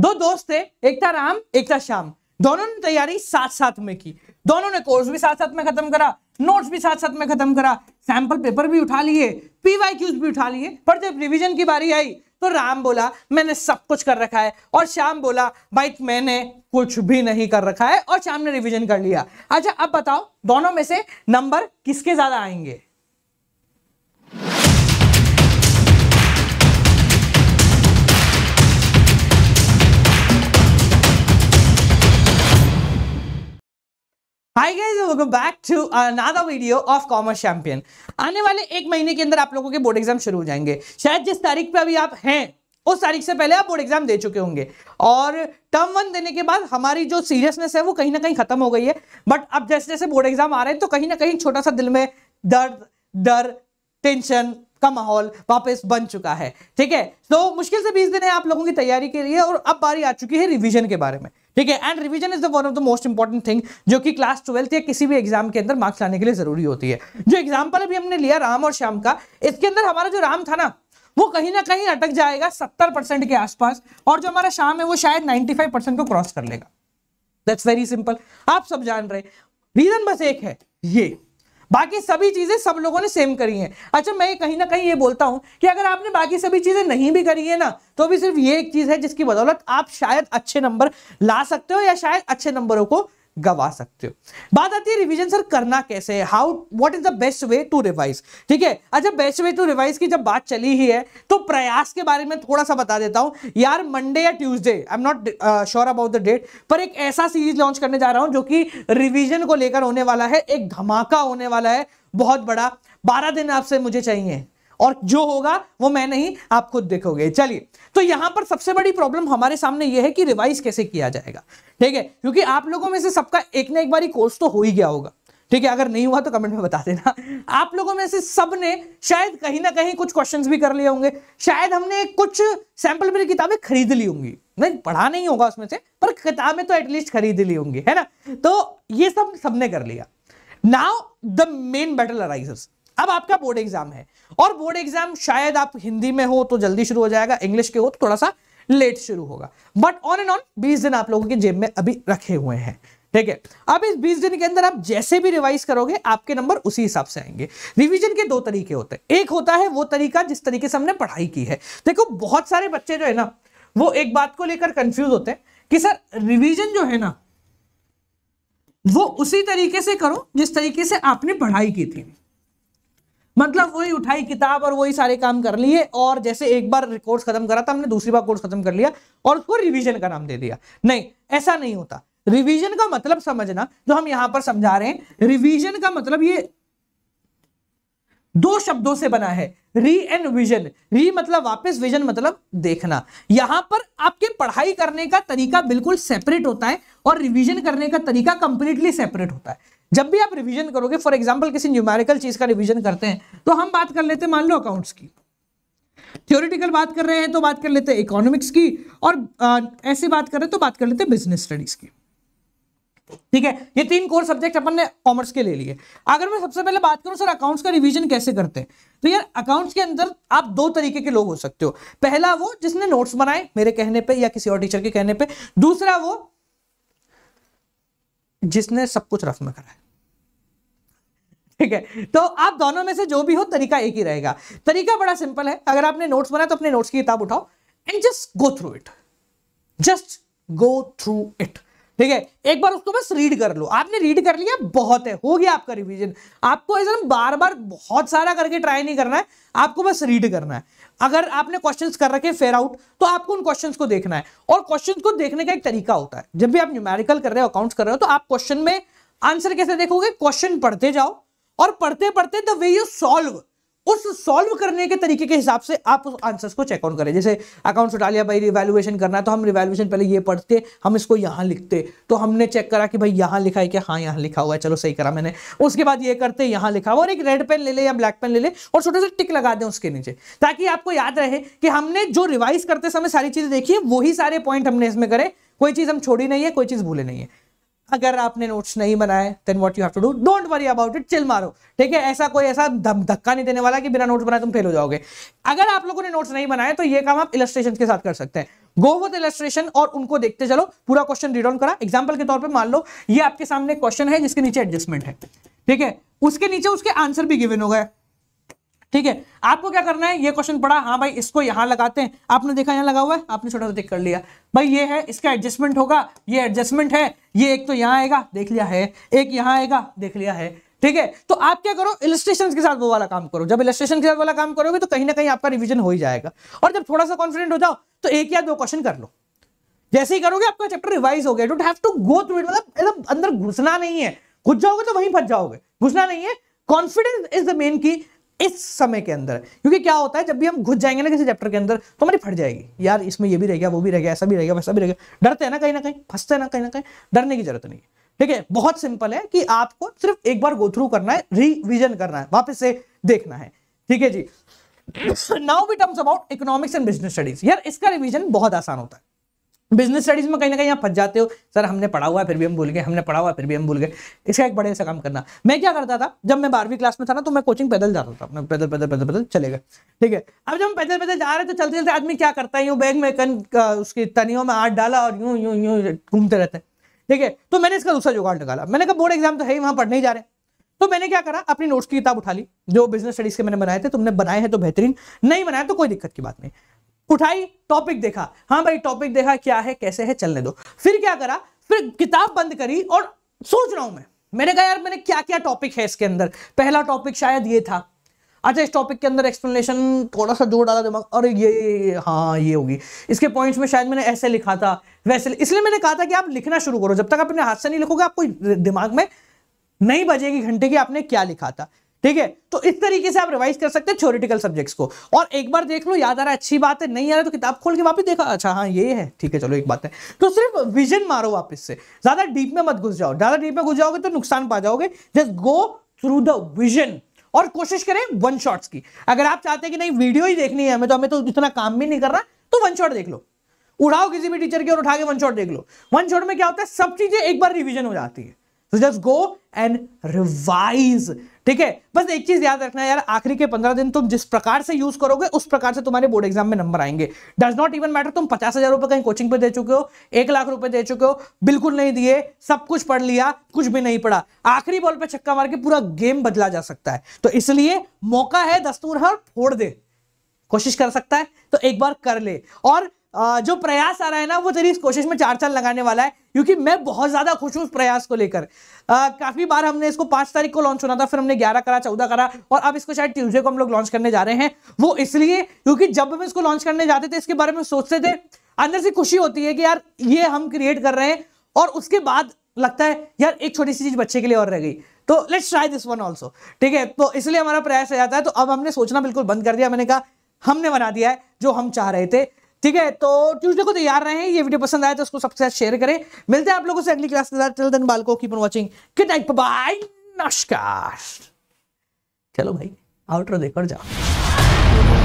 दो दोस्त थे, एक था राम एक था श्याम, दोनों ने तैयारी साथ साथ में की, दोनों ने कोर्स भी साथ साथ में खत्म करा, नोट्स भी साथ साथ में खत्म करा, सैंपल पेपर भी उठा लिए, पीवाईक्यूज भी उठा लिए, पर जब रिवीजन की बारी आई तो राम बोला मैंने सब कुछ कर रखा है, और श्याम बोला भाई मैंने कुछ भी नहीं कर रखा है, और श्याम ने रिवीजन कर लिया। अच्छा अब बताओ दोनों में से नंबर किसके ज्यादा आएंगे? Hi guys, welcome back to another video of Commerce Champion। आने वाले एक महीने के अंदर आप लोगों के बोर्ड एग्जाम शुरू हो जाएंगे। शायद जिस तारीख पे अभी आप हैं उस तारीख से पहले आप बोर्ड एग्जाम दे चुके होंगे, और टर्म 1 देने के बाद हमारी जो सीरियसनेस है वो कहीं ना कहीं खत्म हो गई है। बट अब जैसे जैसे बोर्ड एग्जाम आ रहे हैं तो कहीं ना कहीं छोटा सा दिल में डर टेंशन का माहौल वापस बन चुका है। ठीक है, तो मुश्किल से 20 दिन है आप लोगों की तैयारी के लिए, और अब बारी आ चुकी है रिवीजन के बारे में। ठीक है, and revision is the one of the most important thing जो कि क्लास 12th या किसी भी एग्जाम के अंदर मार्क्स लाने के लिए जरूरी होती है। जो एग्जाम्पल अभी हमने लिया राम और श्याम का, इसके अंदर हमारा जो राम था ना वो कहीं ना कहीं अटक जाएगा 70% के आसपास, और जो हमारा श्याम है वो शायद 95% को क्रॉस कर लेगा। दैट्स वेरी सिंपल, आप सब जान रहे। रीजन बस एक है, ये बाकी सभी चीजें सब लोगों ने सेम करी हैं। अच्छा मैं कहीं ना कहीं ये बोलता हूं कि अगर आपने बाकी सभी चीजें नहीं भी करी है ना तो भी सिर्फ ये एक चीज है जिसकी बदौलत आप शायद अच्छे नंबर ला सकते हो या शायद अच्छे नंबरों को गवा सकते हो। बात आती है रिवीजन सर करना कैसे है, what is the best way to revise. ठीक है, अच्छा बेस्ट वे टू रिवाइज की जब बात चली ही है तो प्रयास के बारे में थोड़ा सा बता देता हूं यार। मंडे या Tuesday, I am not sure about the date, पर एक ऐसा सीरीज लॉन्च करने जा रहा हूं जो कि रिवीजन को लेकर होने वाला है। एक धमाका होने वाला है बहुत बड़ा। 12 दिन आपसे मुझे चाहिए, और जो होगा वो मैं नहीं आप खुद देखोगे। चलिए, तो यहां पर सबसे बड़ी प्रॉब्लम हमारे सामने यह है कि रिवाइज कैसे किया जाएगा। ठीक है, क्योंकि आप लोगों में से सबका एक ना एक बारी कोर्स तो हो ही गया होगा। ठीक है, अगर नहीं हुआ तो कमेंट में बता देना। आप लोगों में से सब ने शायद कहीं ना कहीं कुछ क्वेश्चंस भी कर लिए होंगे, शायद हमने कुछ सैंपल मेरी किताबें खरीद ली होंगी, नहीं पढ़ा नहीं होगा उसमें से, पर किताबें तो एटलीस्ट खरीद ली होंगी, है ना। तो ये सब सबने कर लिया। Now the main battle arises. अब आपका बोर्ड एग्जाम है, और बोर्ड एग्जाम शायद आप हिंदी में हो तो जल्दी शुरू हो जाएगा, इंग्लिश के हो तो थोड़ा सा लेट शुरू होगा, बट ऑन एंड ऑन 20 दिन आप लोगों की जेब में अभी रखे हुए हैं। ठीक है, अब इस 20 दिन के अंदर आप जैसे भी रिवाइज करोगे आपके नंबर उसी हिसाब से आएंगे। रिवीजन के दो तरीके होते हैं, एक होता है वो तरीका जिस तरीके से हमने पढ़ाई की है। देखो बहुत सारे बच्चे जो है ना वो एक बात को लेकर कंफ्यूज होते हैं कि सर रिवीजन जो है ना वो उसी तरीके से करो जिस तरीके से आपने पढ़ाई की थी, मतलब वही उठाई किताब और वही सारे काम कर लिए, और जैसे एक बार कोर्स खत्म करा था हमने दूसरी बार कोर्स खत्म कर लिया और उसको रिवीजन का नाम दे दिया। नहीं, ऐसा नहीं होता। रिवीजन का मतलब समझना जो हम यहां पर समझा रहे हैं, रिवीजन का मतलब ये दो शब्दों से बना है, री एंड विजन। री मतलब वापस, विजन मतलब देखना। यहां पर आपके पढ़ाई करने का तरीका बिल्कुल सेपरेट होता है और रिवीजन करने का तरीका कंप्लीटली सेपरेट होता है। जब भी आप रिवीजन करोगे, फॉर एग्जांपल किसी न्यूमेरिकल चीज का रिवीजन करते हैं तो हम बात कर लेते हैं मान लो अकाउंट्स की, थ्योरेटिकल बात कर रहे हैं तो बात कर लेते हैं इकोनॉमिक्स की, और ऐसे बात कर रहे हैं तो बात कर लेते हैं बिजनेस स्टडीज की। ठीक है, ये 3 कोर सब्जेक्ट अपन ने कॉमर्स के ले लिए। अगर मैं सबसे पहले बात करूं सर अकाउंट्स का रिवीजन कैसे करते हैं, तो यार अकाउंट्स के अंदर आप 2 तरीके के लोग हो सकते हो। पहला वो जिसने नोट्स बनाए मेरे कहने पे या किसी और टीचर के कहने पे, दूसरा वो जिसने सब कुछ रफ में करा है। ठीक है, तो आप दोनों में से जो भी हो तरीका एक ही रहेगा। तरीका बड़ा सिंपल है, अगर आपने नोट्स बनाया तो अपने नोट्स की किताब उठाओ and just go through it, just go through it. ठीक है, एक बार उसको बस रीड कर लो। आपने रीड कर लिया, बहुत है, हो गया आपका रिवीजन। आपको ऐसा बार बार बहुत सारा करके ट्राई नहीं करना है, आपको बस रीड करना है। अगर आपने क्वेश्चंस कर रखे फेयर आउट तो आपको उन क्वेश्चंस को देखना है, और क्वेश्चंस को देखने का एक तरीका होता है। जब भी आप न्यूमेरिकल कर रहे हो, अकाउंट्स कर रहे हो, तो आप क्वेश्चन में आंसर कैसे देखोगे, क्वेश्चन पढ़ते जाओ और पढ़ते पढ़ते द वे यू सॉल्व, उस सॉल्व करने के तरीके के हिसाब से आप उस आंसर्स को चेक आउट करें। जैसे अकाउंट्स उठा लिया भाई, रिवैल्यूएशन करना है तो हम रिवैल्यूएशन पहले ये पढ़ते, हम इसको यहां लिखते, तो हमने चेक करा कि भाई यहां लिखा है क्या, हाँ यहां लिखा हुआ है, चलो सही करा मैंने। उसके बाद ये करते, यहां लिखा हुआ, और एक रेड पेन ले ले या ब्लैक पेन ले ले और छोटे से टिक लगा दें उसके नीचे, ताकि आपको याद रहे कि हमने जो रिवाइज करते समय सारी चीजें देखी है वही सारे पॉइंट हमने इसमें करे, कोई चीज हम छोड़ी नहीं है, कोई चीज भूले नहीं है। अगर आपने नोट्स नहीं बनाए then what you have to do, don't worry about it, chill मारो। ठीक है, ऐसा कोई ऐसा धक्का नहीं देने वाला कि बिना नोट्स बनाए तुम फेल हो जाओगे। अगर आप लोगों ने नोट्स नहीं बनाए तो ये काम आप इलस्ट्रेशंस के साथ कर सकते हैं। गो विद इलस्ट्रेशन और उनको देखते चलो। पूरा क्वेश्चन रीड ऑन करा। एग्जांपल के तौर पे मान लो ये आपके सामने क्वेश्चन है जिसके नीचे एडजस्टमेंट है, ठीक है, उसके नीचे उसके आंसर भी गिवन हो गए, ठीक है। आपको क्या करना है, ये क्वेश्चन पढ़ा, हाँ भाई इसको यहां लगाते हैं, आपने देखा यहां लगा हुआ है, आपने छोटा सा टिक कर लिया, भाई ये है, इसका एडजस्टमेंट होगा, ये एडजस्टमेंट है, ये एक तो यहां आएगा देख लिया है, एक यहां आएगा देख लिया है, ठीक है। तो आप क्या करो, इलस्ट्रेशन के साथ वो वाला काम करो। जब इलस्ट्रेशन के साथ वाला काम करोगे तो कहीं ना कहीं आपका रिवीजन हो ही जाएगा। और जब थोड़ा सा कॉन्फिडेंट हो जाओ तो एक या दो क्वेश्चन कर लो, जैसे ही करोगे आपका चैप्टर रिवाइज हो गया। Don't have to go through it, मतलब एकदम अंदर घुसना नहीं है, घुस जाओगे तो वहीं फंस जाओगे, घुसना नहीं है। कॉन्फिडेंस इज द मेन की इस समय के अंदर, क्योंकि क्या होता है जब भी हम घुस जाएंगे ना किसी चैप्टर के अंदर तो हमारी फट जाएगी, यार इसमें ये भी रह गया, वो भी रह गया, ऐसा भी रह गया, वैसा भी रह गया, डरते हैं ना कहीं फंसते हैं ना कहीं, डरने की जरूरत नहीं है, ठीक है। बहुत सिंपल है कि आपको सिर्फ एक बार गो थ्रू करना है, रिवीजन करना है, वापस से देखना है, ठीक है जी। Now we terms about economics and business studies. यार इसका रिवीजन बहुत आसान होता है। बिजनेस स्टडीज में कहीं ना कहीं आप फंस जाते हो, सर हमने पढ़ा हुआ है फिर भी हम भूल गए, हमने पढ़ा हुआ है फिर भी हम भूल गए। इसका एक बड़े से काम करना। मैं क्या करता था, जब मैं 12वीं क्लास में था ना तो मैं कोचिंग पैदल जाता था, मैं पैदल पैदल पैदल पैदल चले गए, ठीक है। अब जब हम पैदल पैदल जा रहे तो चलते चलते आदमी क्या करता है, यूं बैग में उसकी तनियों में हाथ डाला और यूं यूं यूं घूमते रहते हैं, ठीक है। तो मैंने इसका दूसरा जुगाड़ निकाला। मैंने कहा बोर्ड एग्जाम तो है ही, वहां पढ़ने ही जा रहे हैं, तो मैंने क्या करा, अपनी नोट्स की किताब उठा ली, जो बिजनेस स्टडीज के मैंने बनाए थे। तुमने बनाए हैं तो बेहतरीन, नहीं बनाए तो कोई दिक्कत की बात नहीं। उठाई, टॉपिक देखा, हाँ भाई टॉपिक देखा, क्या है कैसे है चलने दो। फिर क्या करा, फिर किताब बंद करी और सोच रहा हूं मैंने कहा यार मैंने क्या क्या टॉपिक है इसके अंदर। पहला टॉपिक शायद ये था, अच्छा इस टॉपिक के अंदर एक्सप्लेनेशन थोड़ा सा जोड़ डाला दिमाग, और ये हाँ ये होगी, इसके पॉइंट्स में शायद मैंने ऐसे लिखा था वैसे, इसलिए मैंने कहा था कि आप लिखना शुरू करो। जब तक अपने हाथ से नहीं लिखोगे आपको दिमाग में नहीं बजेगी घंटे की आपने क्या लिखा था, ठीक है। तो इस तरीके से आप रिवाइज कर सकते हैं थ्योरेटिकल सब्जेक्ट्स को। और एक बार देख लो, याद आ रहा है अच्छी बात है, नहीं आ रहा तो किताब खोल के वापस देखा, अच्छा हाँ ये है, ठीक है चलो एक बात है। तो सिर्फ विजन मारो वापस से, ज्यादा डीप में मत घुस जाओ, ज्यादा डीप में घुस जाओगे तो नुकसान पा जाओगे। Just go through the vision और कोशिश करें वन शॉट्स की। अगर आप चाहते हैं कि नहीं वीडियो ही देखनी है हमें तो इतना काम भी नहीं कर रहा, तो वन शॉट देख लो, उड़ाओ किसी भी टीचर की और उठा के वन शॉट देख लो। वन शॉट में क्या होता है, सब चीजें एक बार रिवीजन हो जाती है। So just go and revise, ठीक है। बस एक चीज याद रखना यार, आखिरी के 15 दिन तुम जिस प्रकार से यूज करोगे उस प्रकार से तुम्हारे बोर्ड एग्जाम में नंबर आएंगे। डज नॉट इवन मैटर तुम 50,000 रुपए कहीं कोचिंग पे दे चुके हो, 1 लाख रुपए दे चुके हो, बिल्कुल नहीं दिए, सब कुछ पढ़ लिया, कुछ भी नहीं पढ़ा, आखिरी बॉल पे छक्का मार के पूरा गेम बदला जा सकता है। तो इसलिए मौका है, दस्तूर है, फोड़ दे, कोशिश कर सकता है तो एक बार कर ले। और जो प्रयास आ रहा है ना वो तेरी इस कोशिश में 4 साल लगाने वाला है, क्योंकि मैं बहुत ज्यादा खुश हूं उस प्रयास को लेकर। काफी बार हमने इसको 5 तारीख को लॉन्च होना था, फिर हमने 11 करा, 14 करा, और अब इसको शायद ट्यूसडे को हम लोग लॉन्च करने जा रहे हैं। वो इसलिए क्योंकि जब हम इसको लॉन्च करने जाते थे इसके बारे में सोचते थे, अंदर से खुशी होती है कि यार ये हम क्रिएट कर रहे हैं, और उसके बाद लगता है यार एक छोटी सी चीज बच्चे के लिए और रह गई, तो let's try this one also, ठीक है। तो इसलिए हमारा प्रयास हो जाता है। तो अब हमने सोचना बिल्कुल बंद कर दिया, मैंने कहा हमने बना दिया है जो हम चाह रहे थे, ठीक है। तो ट्यूसडे को तैयार रहे। ये वीडियो पसंद आए तो उसको सबके साथ शेयर करें। मिलते हैं आप लोगों से अगली क्लास के साथ। टिल देन बालको keep on watching, good night, bye, नमस्कार। चलो भाई आउटरो देखो और जाओ।